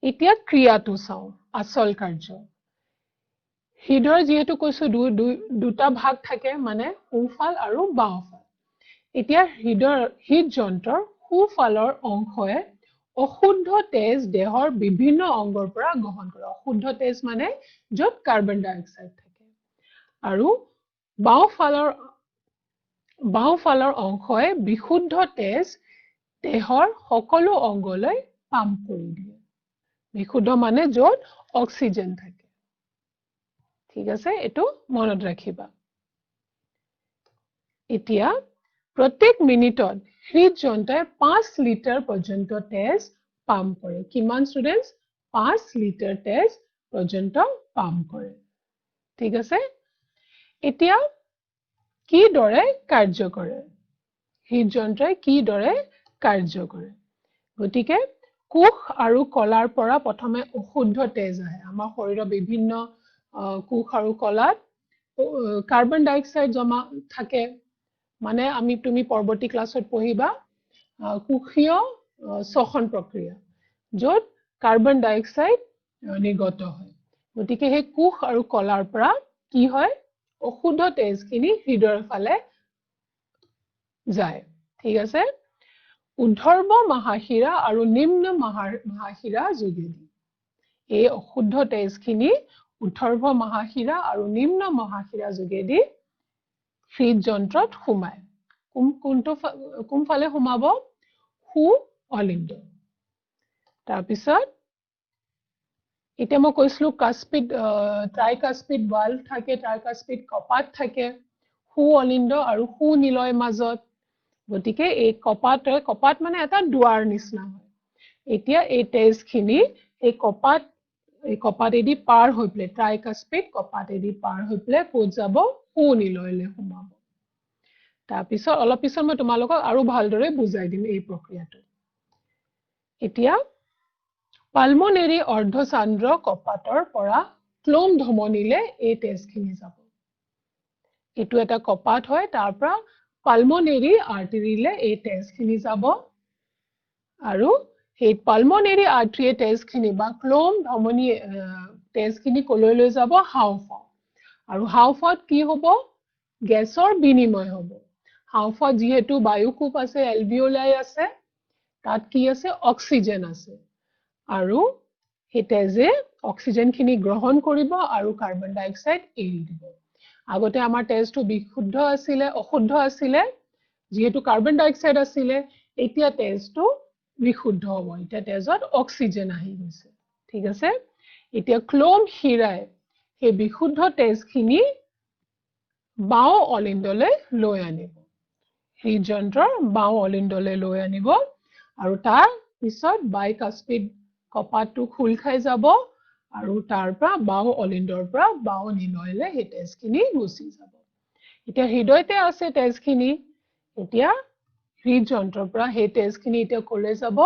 এতিয়া ক্ৰিয়াটো চাও আসল কাৰ্য হৃদৰ যেহেতু কৈছো দুটা ভাগ থাকে মানে সোঁফাল আৰু বাওঁফাল এতিয়া হৃদযন্ত্ৰৰ সোঁফালৰ অংশয়ে অশুদ্ধ তেজ দেহৰ বিভিন্ন অংগৰ পৰা গ্ৰহণ কৰে অশুদ্ধ তেজ মানে য'ত কাৰ্বন ডাই অক্সাইড থাকে আৰু বাওঁফালৰ অংশয়ে বিশুদ্ধ তেজ দেহৰ সকলো অংগলৈ পাম্প কৰি দিয়ে বিশুদ্ধ মানে য'ত অক্সিজেন থাকে ঠিক আছে এটো মনত ৰাখিবা এতিয়া প্ৰত্যেক মিনিটত হৃদযন্ত্ৰই 5 লিটাৰ পৰ্যন্ত তেজ পাম্প কৰে কিমান ষ্টুডেন্টস 5 লিটাৰ তেজ পৰ্যন্ত পাম্প কৰে ঠিক আছে এতিয়া কি দৰে কাৰ্য কৰে হৃদযন্ত্ৰই কি দৰে কাৰ্য কৰে গতিকে কোষ আৰু কলাৰ পৰা প্ৰথমে অশুদ্ধ তেজ আহে আমাৰ শৰীৰৰ বিভিন্ন কোষ আৰু কলাত কাৰ্বন ডাই অক্সাইড জমা থাকে মানে আমি তুমি পৰৱৰ্তী ক্লাছত পঢ়িবা কোষীয় শ্বসন প্ৰক্ৰিয়া য'ত কাৰ্বন ডাই অক্সাইড নিৰ্গত হয় গতিকে সেই কোষ আৰু কলাৰ পৰা কি হয় অশুদ্ধ তেজখিনি হৃদয়ৰ ফালে যায় ঠিক আছে ঊৰ্ধ্ব মহাশিৰা আৰু নিম্ন মহাশিৰা যোগেদি এই অশুদ্ধ তেজখিনি ঊৰ্ধ্ব মহাশিৰা আৰু নিম্ন মহাশিৰা যোগেদি হৃদযন্ত্ৰত সোমায় কোনফালে সোমাব সু অলিন্দ তাৰপিছত এতিয়া মই কৈছিলো কাস্পিড ট্ৰাইকাস্পিড বাল্ব থাকে ট্ৰাইকাস্পিড কপাত থাকে সু অলিন্দ আৰু সু নিলয়ৰ মাজত গতিকে এই কপাত মানে এটা দুৱাৰ নিচিনা হয় এতিয়া এই তেজখিনি এই কপাতেদি পাৰ হৈ পেলাই ট্ৰাইকাস্পিড কপাতেদি পাৰ হৈ পেলাই ক'ত যাব সু নিলয়লৈ সোমাব তাৰপিছত অলপ পিছত মই তোমালোকক আৰু ভালদৰে বুজাই দিম এই প্ৰক্ৰিয়াটো এতিয়া পালমোনাৰী অৰ্ধচান্দ্ৰ কপাতৰ পৰা ক্লোম ধমনীলে এই তেজখিনি যাব এটো এটা কপাত হয় তাৰ পৰা পালমোনাৰী আৰ্টাৰীলে এই তেজখিনি যাব আৰু এই পালমোনাৰী আৰ্টাৰীয়ে তেজখিনি বা ক্লোম ধমনী তেজখিনি কলৈ লৈ যাব হাওঁফাওঁ আৰু হাওঁফাওত কি হ'ব গেছৰ বিনিময় হ'ব হাওঁফাওত যেহেতু বায়ুকোপ আছে এলভিওলাই আছে তাত কি আছে অক্সিজেন আছে আৰু এই তেজে অক্সিজেনখিনি গ্ৰহণ কৰিব আৰু কাৰ্বন ডাই অক্সাইড এৰি দিব আগতে আমাৰ তেজটো বিশুদ্ধ আছিল অশুদ্ধ আছিল যেহেতু কাৰ্বন ডাই অক্সাইড আছিল এতিয়া তেজটো বিশুদ্ধ হ'ব এতিয়া তেজত অক্সিজেন আহি গৈছে ঠিক আছে এতিয়া ক্লোম শিৰাই এই বিশুদ্ধ তেজখিনি বাও অলিন্দলৈ লৈ আনিব হৃদযন্ত্ৰৰ বাও অলিন্দলৈ লৈ আনিব আৰু তাৰ পিছত বাইকাস্পিড কপাতটো খুল খাই যাব আৰু তাৰ পৰা বাও অলিণ্ডৰ পৰা বাও নিলয়লে সেই তেজখিনি গুচি যাব এতিয়া হৃদয়তে আছে তেজখিনি এতিয়া হৃদযন্ত্ৰৰ পৰা সেই তেজখিনি এতিয়া কলে যাব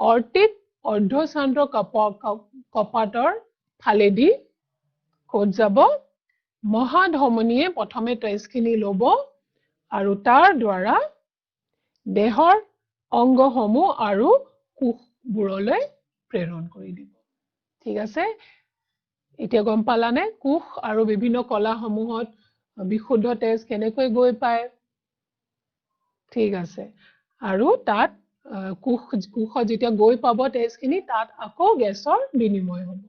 অৰ্টিক অৰ্ধচান্দ্ৰ কপাটৰ ফালেদি ক'ত যাব মহাধমনীয়ে প্ৰথমে তেজখিনি ল'ব আৰু তাৰ দ্বাৰা দেহৰ অংগসমূহ আৰু কোষবোৰলৈ প্ৰেৰণ কৰি দিব ঠিক আছে এতিয়া গম পালানে কোষ আৰু বিভিন্ন কলাসমূহত বিশুদ্ধ তেজ কেনেকৈ গৈ পায় ঠিক আছে আৰু তাত কোষত যেতিয়া গৈ পাব তেজখিনি তাত আকৌ গেছৰ বিনিময় হ'ব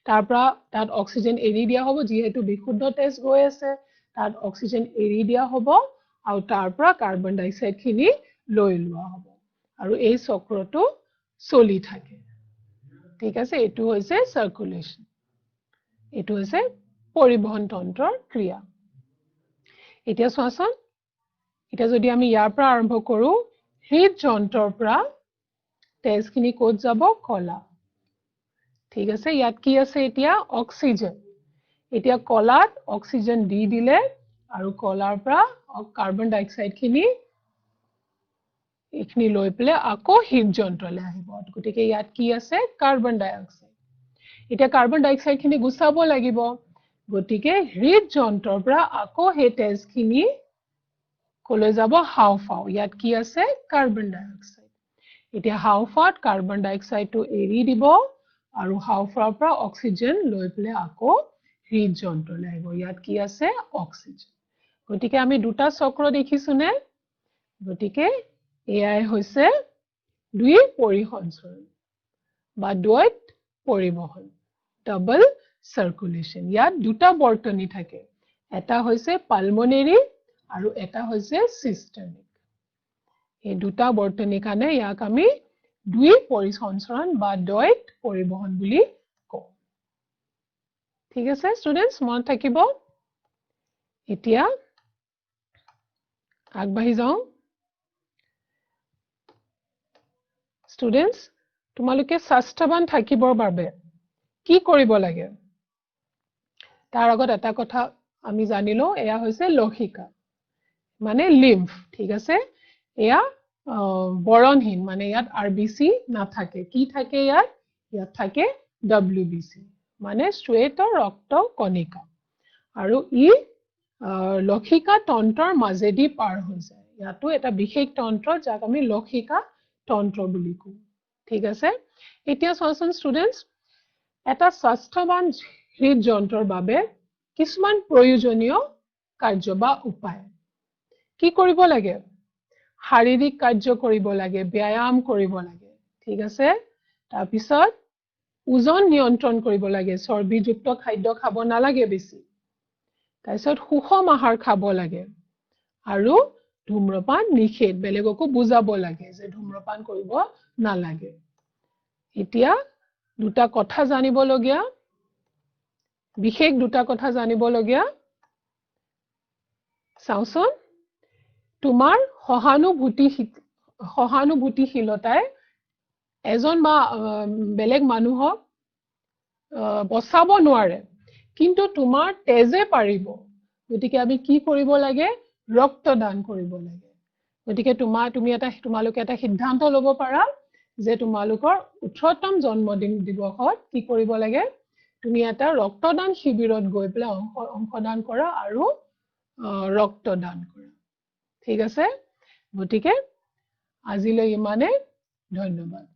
তাৰ পৰা তাত অক্সিজেন এৰি দিয়া হ'ব যিহেতু বিশুদ্ধ তেজ গৈ আছে তাত অক্সিজেন এৰি দিয়া হ'ব আৰু তাৰ পৰা কাৰ্বন ডাই অক্সাইডখিনি লৈ লোৱা হ'ব আৰু এই চক্ৰটো চলি থাকে ঠিক আছে এটো হৈছে সাৰ্কুলেশন এটো হৈছে পৰিবহন তন্ত্ৰৰ ক্ৰিয়া এতিয়া চোৱাচোন এতিয়া যদি আমি ইয়াৰ পৰা আৰম্ভ কৰো হৃদযন্ত্ৰৰ পৰা তেজখিনি ক'ত যাব কলা ঠিক আছে ইয়াত কি আছে এতিয়া অক্সিজেন এতিয়া কলাত অক্সিজেন দি দিলে আৰু কলাৰ পৰা কাৰ্বন ডাই অক্সাইডখিনি এইখিনি লৈ পেলে আকৌ হৃদযন্ত্ৰলৈ আহিব গতিকে ইয়াত কি আছে কাৰ্বন ডাই অক্সাইড এতিয়া কাৰ্বন ডাই অক্সাইডখিনি গুচাব লাগিব গতিকে হৃদযন্ত্ৰৰ পৰা আকৌ সেই তেজখিনি কলৈ যাব হাওঁফাওঁ ইয়াত কি আছে কাৰ্বন ডাই অক্সাইড এতিয়া হাওঁফাওঁত কাৰ্বন ডাই অক্সাইডটো এৰি দিব আৰু হাওঁফাওঁৰ পৰা অক্সিজেন লৈ পেলে আকৌ হৃদযন্ত্ৰলৈ আহিব ইয়াত কি আছে অক্সিজেন গতিকে আমি দুটা চক্ৰ দেখিছোনে গতিকে এয়াই হৈছে দুই পৰিসঞ্চৰণ বা দ্বৈত পৰিবহন ডাবল সাৰ্কুলেশন ইয়াত দুটা বৰ্তনী থাকে এটা হৈছে পালমোনাৰী আৰু এটা হৈছে সিস্টেমিক এই দুটা বৰ্তনী কাৰণে ইয়াক আমি দুই পৰিসঞ্চৰণ বা দ্বৈত পৰিবহন বুলি কওঁ ঠিক আছে ষ্টুডেন্টস মন থাকিব এতিয়া আগবাঢ়ি যাওঁ ষ্টুডেন্টস তোমালোকে স্বাস্থ্যৱান থাকিবৰ বাবে কি কৰিব লাগে তাৰ আগত এটা কথা আমি জানিলো এয়া হৈছে লৌহিকা মানে লিম্ফ ঠিক আছে এয়া বৰণহীন মানে ইয়াত আৰবিসি নাথাকে কি থাকে ইয়াত থাকে ডব্লিউবিসি মানে শ্বেত ৰক্ত কণিকা আৰু ই লৌহিকা তন্ত্ৰৰ মাজেদি পাৰ হৈ যায় ইয়াতো এটা বিশেষ তন্ত্ৰ যাক আমি লৌহিকা তন্ত্ৰ বুলি কওঁ ঠিক আছে এতিয়া চোৱাচোন ষ্টুডেন্টস এটা স্বাস্থ্যৱান হৃদযন্ত্ৰৰ বাবে কিছুমান প্ৰয়োজনীয় কাৰ্য বা উপায় কি কৰিব লাগে শাৰীৰিক কাৰ্য কৰিব লাগে ব্যায়াম কৰিব লাগে ঠিক আছে তাৰ পিছত ওজন নিয়ন্ত্ৰণ কৰিব লাগে চৰ্বিযুক্ত খাদ্য খাব নালাগে বেছি তাৰ পিছত সুষম আহাৰ খাব লাগে আৰু ধূম্ৰপান নিষেধ বেলেগকো বুজাব লাগে যে ধূম্ৰপান কৰিব নালাগে এতিয়া দুটা কথা জানিবলগীয়া বিশেষ দুটা কথা জানিবলগীয়া চাওচোন তোমাৰ সহানুভূতিশীলতাই এজন বা বেলেগ মানুহক বচাব নোৱাৰে কিন্তু তোমাৰ তেজে পাৰিব গতিকে আমি কি কৰিব লাগে ৰক্তদান কৰিব লাগে গতিকে তোমালোকে এটা সিদ্ধান্ত ল'ব পাৰা যে তোমালোকৰ 18তম জন্মদিন দিৱসত কি কৰিব লাগে তুমি এটা ৰক্তদান শিবিৰত গৈ পেলাই অংশদান কৰা আৰু ৰক্তদান কৰা ঠিক আছে গতিকে আজিলৈ ইমানে ধন্যবাদ